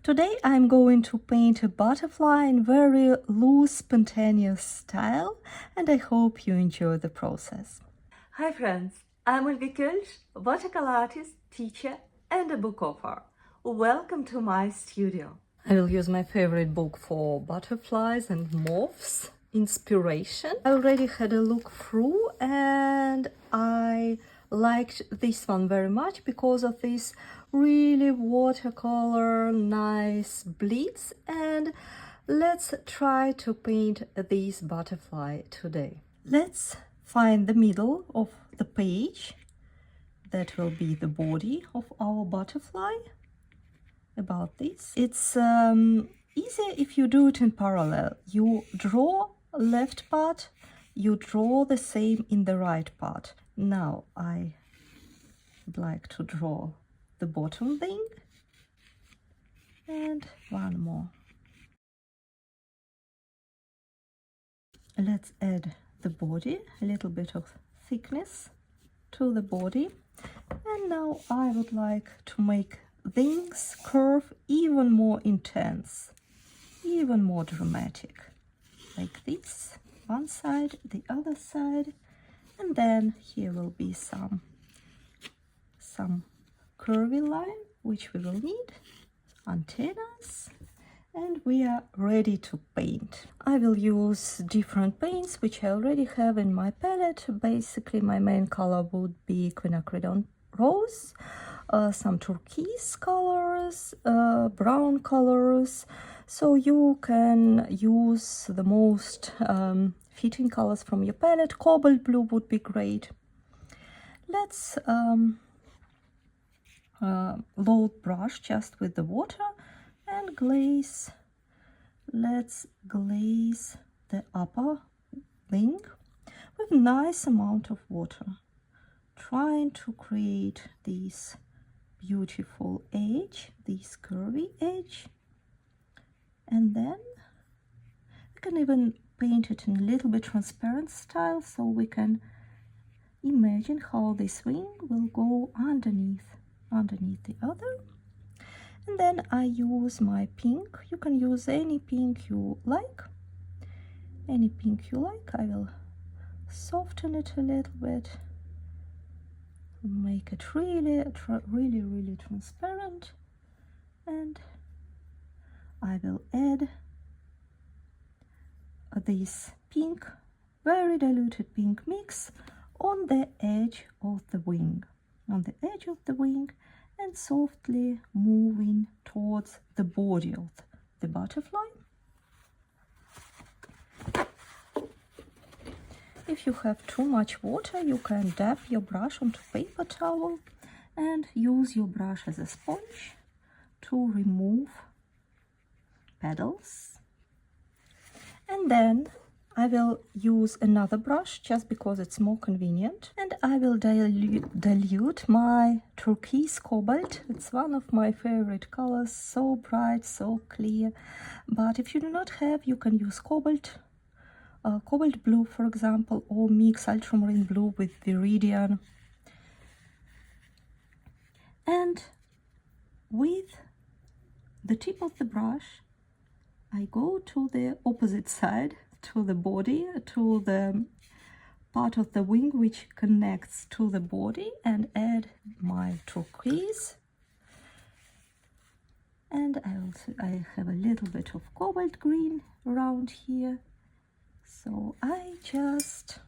Today I'm going to paint a butterfly in very loose, spontaneous style, and I hope you enjoy the process. Hi friends, I'm Olga Koelsch, watercolor artist, teacher and a book author. Welcome to my studio. I will use my favorite book for butterflies and moths inspiration. I already had a look through and I liked this one very much because of this really watercolor nice bleeds, and let's try to paint this butterfly today. Let's find the middle of the page. That will be the body of our butterfly. About this, it's easier if you do it in parallel. You draw left part, you draw the same in the right part. Now I would like to draw the bottom thing and one more. Let's add the body, a little bit of thickness to the body, and now I would like to make things curve even more intense, even more dramatic, like this, one side, the other side, and then here will be some curvy line which we will need, antennas, and we are ready to paint. I will use different paints which I already have in my palette. Basically my main color would be quinacridone rose, some turquoise colors, brown colors, so you can use the most fitting colors from your palette. Cobalt blue would be great. Let's load brush just with the water and glaze. Let's glaze the upper wing with nice amount of water, trying to create this beautiful edge, this curvy edge, and then we can even paint it in a little bit transparent style so we can imagine how this wing will go underneath the other. And then I use my pink. You can use any pink you like, I will soften it a little bit, make it really transparent, and I will add this pink, very diluted pink mix on the edge of the wing, and softly moving towards the body of the butterfly. If you have too much water, you can dab your brush onto paper towel and use your brush as a sponge to remove petals. And then I will use another brush just because it's more convenient, and I will dilute my turquoise cobalt. It's one of my favorite colors, so bright, so clear. But if you do not have, you can use cobalt blue, for example, or mix ultramarine blue with viridian. And with the tip of the brush, I go to the opposite side, to the body, to the part of the wing which connects to the body, and add my turquoise. And I have a little bit of cobalt green around here. So I just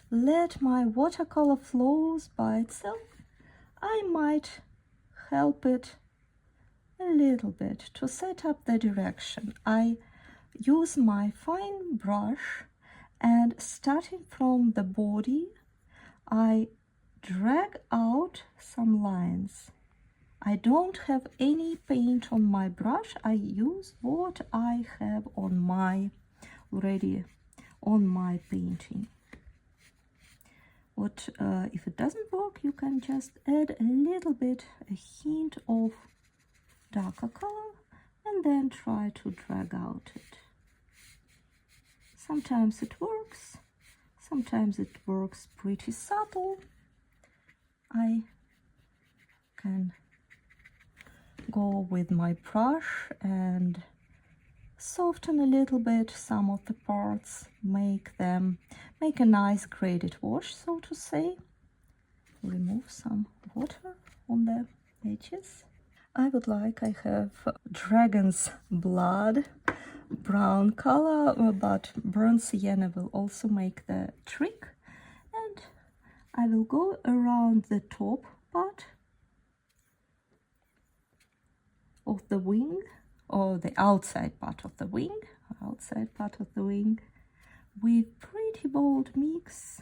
let my watercolor flows by itself. I might help it a little bit to set up the direction. I use my fine brush, and starting from the body, I drag out some lines. I don't have any paint on my brush. I use what I have on my painting. If it doesn't work, you can just add a little bit, a hint of darker color, and then try to drag out it. Sometimes it works, sometimes it works pretty subtle. I can go with my brush and soften a little bit some of the parts, make a nice graded wash, so to say. Remove some water on the edges. I have dragon's blood brown color, but burnt sienna will also make the trick. And I will go around the top part of the wing, or the outside part of the wing, with pretty bold mix,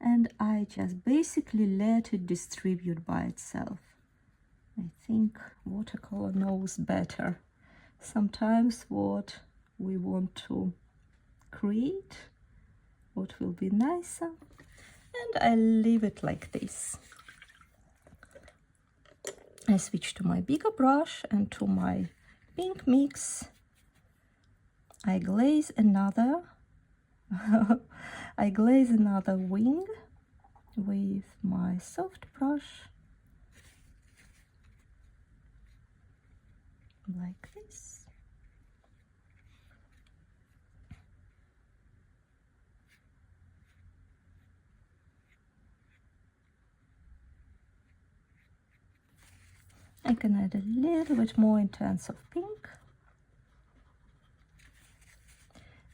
and I just basically let it distribute by itself. I think watercolor knows better sometimes what we want to create, what will be nicer, and I leave it like this. I switch to my bigger brush and to my pink mix. I glaze another wing with my soft brush, like this. I can add a little bit more in terms of pink,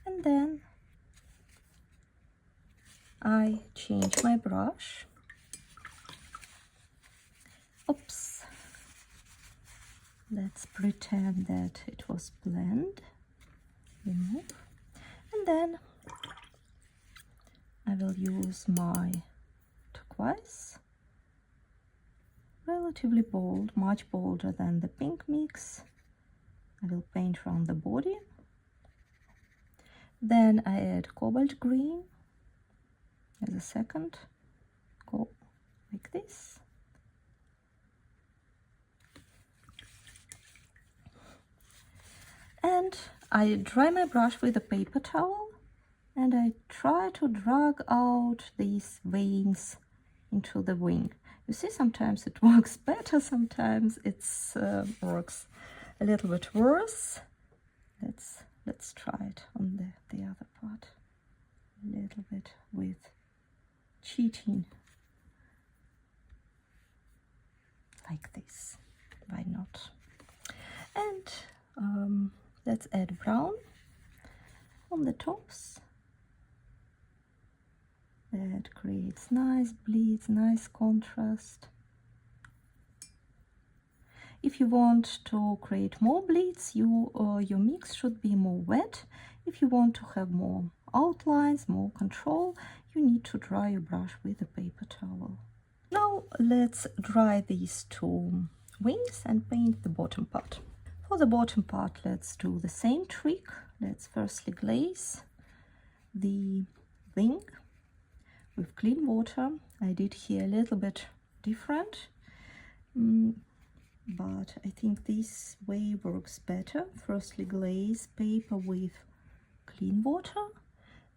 and then I change my brush. Oops. Let's pretend that it was blend. Remove. And then I will use my turquoise. Relatively bold, much bolder than the pink mix. I will paint around the body. Then I add cobalt green as a second. Go like this. And I dry my brush with a paper towel, and I try to drag out these veins into the wing. You see, sometimes it works better, sometimes it works a little bit worse. Let's try it on the other part. A little bit with cheating. Like this. Why not? And let's add brown on the tops. That creates nice bleeds, nice contrast. If you want to create more bleeds, your mix should be more wet. If you want to have more outlines, more control, you need to dry your brush with a paper towel. Now let's dry these two wings and paint the bottom part. For the bottom part, let's do the same trick. Let's firstly glaze the wing with clean water. I did here a little bit different, but I think this way works better. Firstly glaze paper with clean water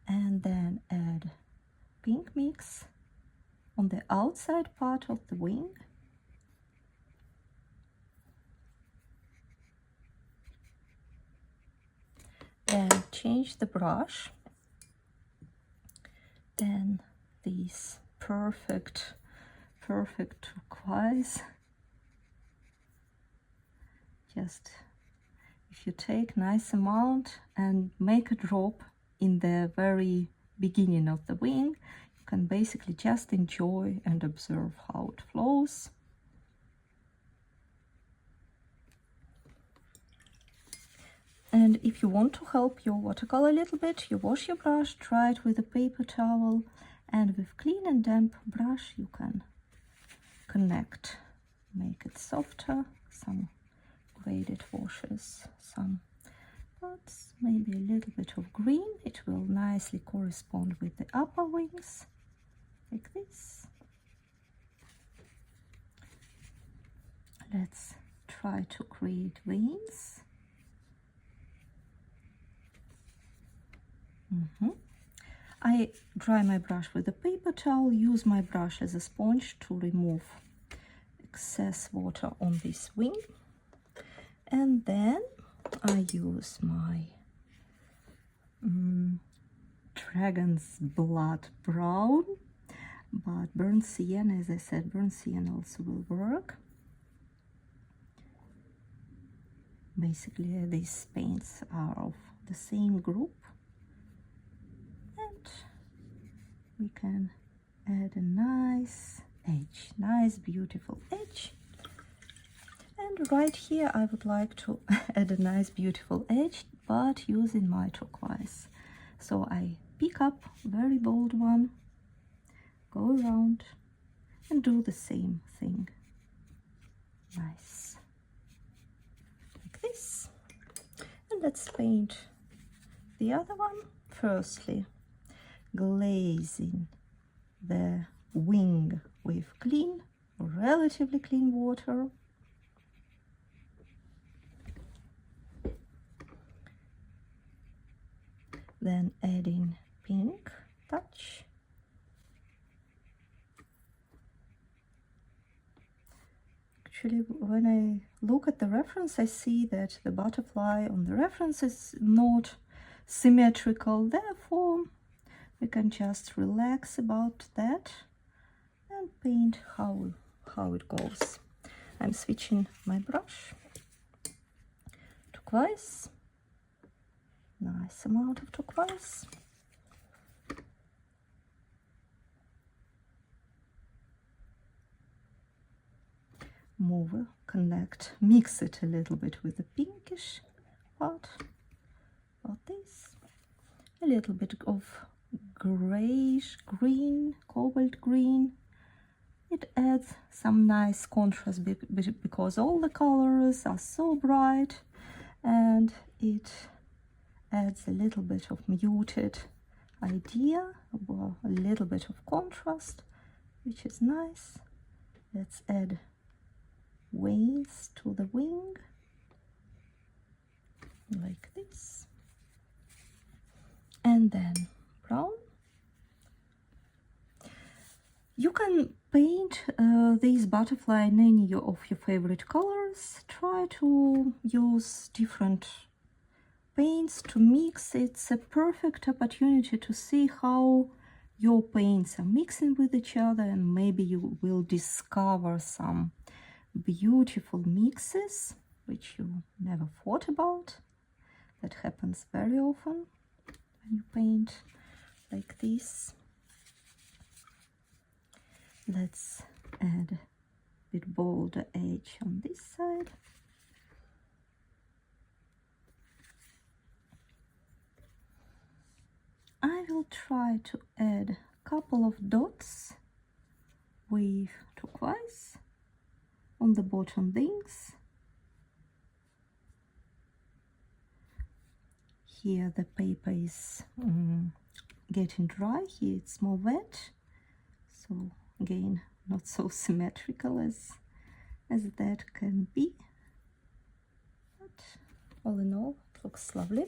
and then add pink mix on the outside part of the wing. Then change the brush. Then this perfect turquoise. Just if you take nice amount and make a drop in the very beginning of the wing, you can basically just enjoy and observe how it flows. And if you want to help your watercolor a little bit, you wash your brush, dry it with a paper towel, and with clean and damp brush you can connect, make it softer, some graded washes, some spots, maybe a little bit of green. It will nicely correspond with the upper wings, like this. Let's try to create veins. I dry my brush with a paper towel, use my brush as a sponge to remove excess water on this wing, and then I use my dragon's blood brown, but burnt sienna, as I said, burnt sienna also will work. Basically these paints are of the same group, and we can add a nice edge, nice beautiful edge. And right here I would like to add a nice beautiful edge, but using my turquoise. So I pick up very bold one, go around and do the same thing. Nice, like this. And let's paint the other one. Firstly, glazing the wing with clean, relatively clean water. Then adding pink touch. Actually, when I look at the reference, I see that the butterfly on the reference is not symmetrical. Therefore, we can just relax about that and paint how it goes. I'm switching my brush. Turquoise. Nice amount of turquoise. Mix it a little bit with the pinkish part of this. A little bit of grayish green, cobalt green. It adds some nice contrast because all the colors are so bright, and it adds a little bit of muted idea, or a little bit of contrast, which is nice. Let's add veins to the wing, like this. And then brown. You can paint this butterfly in any of your favorite colors. Try to use different paints to mix. It's a perfect opportunity to see how your paints are mixing with each other, and maybe you will discover some beautiful mixes which you never thought about. That happens very often when you paint like this. Let's add a bit bolder edge on this side. I will try to add a couple of dots with turquoise on the bottom wings. Here the paper is getting dry, here it's more wet, so again not so symmetrical as that can be, but all in all it looks lovely.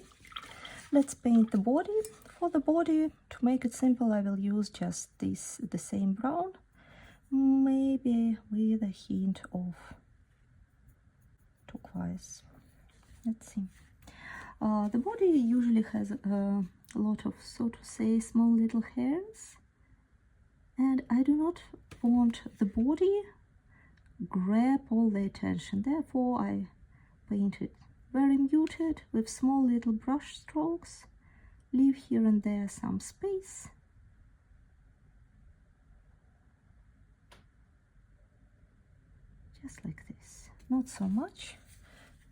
Let's paint the body. For the body, to make it simple, I will use just the same brown, maybe with a hint of turquoise. Let's see. The body usually has a lot of, so to say, small little hairs, and I do not want the body grab all the attention. Therefore, I paint it very muted with small little brush strokes. Leave here and there some space. Just like this, not so much.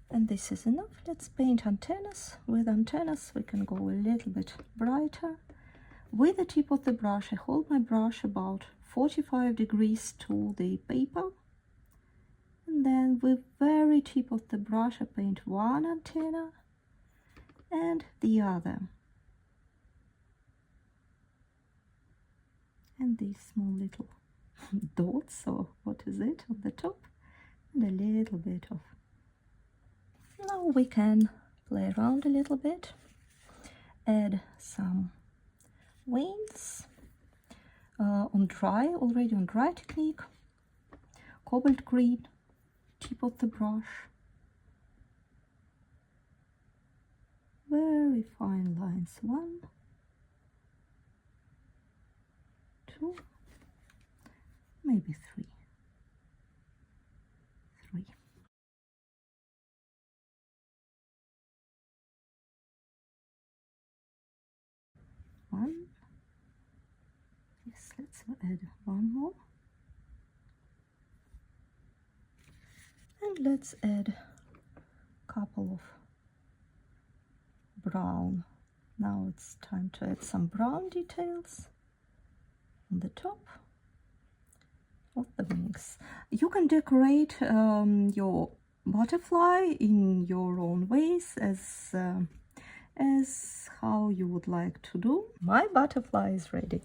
And this is enough. Let's paint antennas. With antennas we can go a little bit brighter. With the tip of the brush, I hold my brush about 45 degrees to the paper, and then with very tip of the brush I paint one antenna and the other. And these small little dots, or what is it, on the top, and a little bit of. Now we can play around a little bit, add some veins already on dry technique. cobalt green tip of the brush. Very fine lines. 1, 2, maybe 3. 3. One. Yes, let's add one more. And let's add a couple of brown. Now it's time to add some brown details on the top of the wings. You can decorate your butterfly in your own ways as how you would like to do. My butterfly is ready.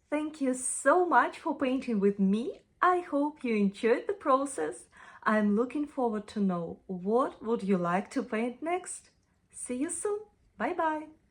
Thank you so much for painting with me. I hope you enjoyed the process. I'm looking forward to know what would you like to paint next. See you soon. Bye bye.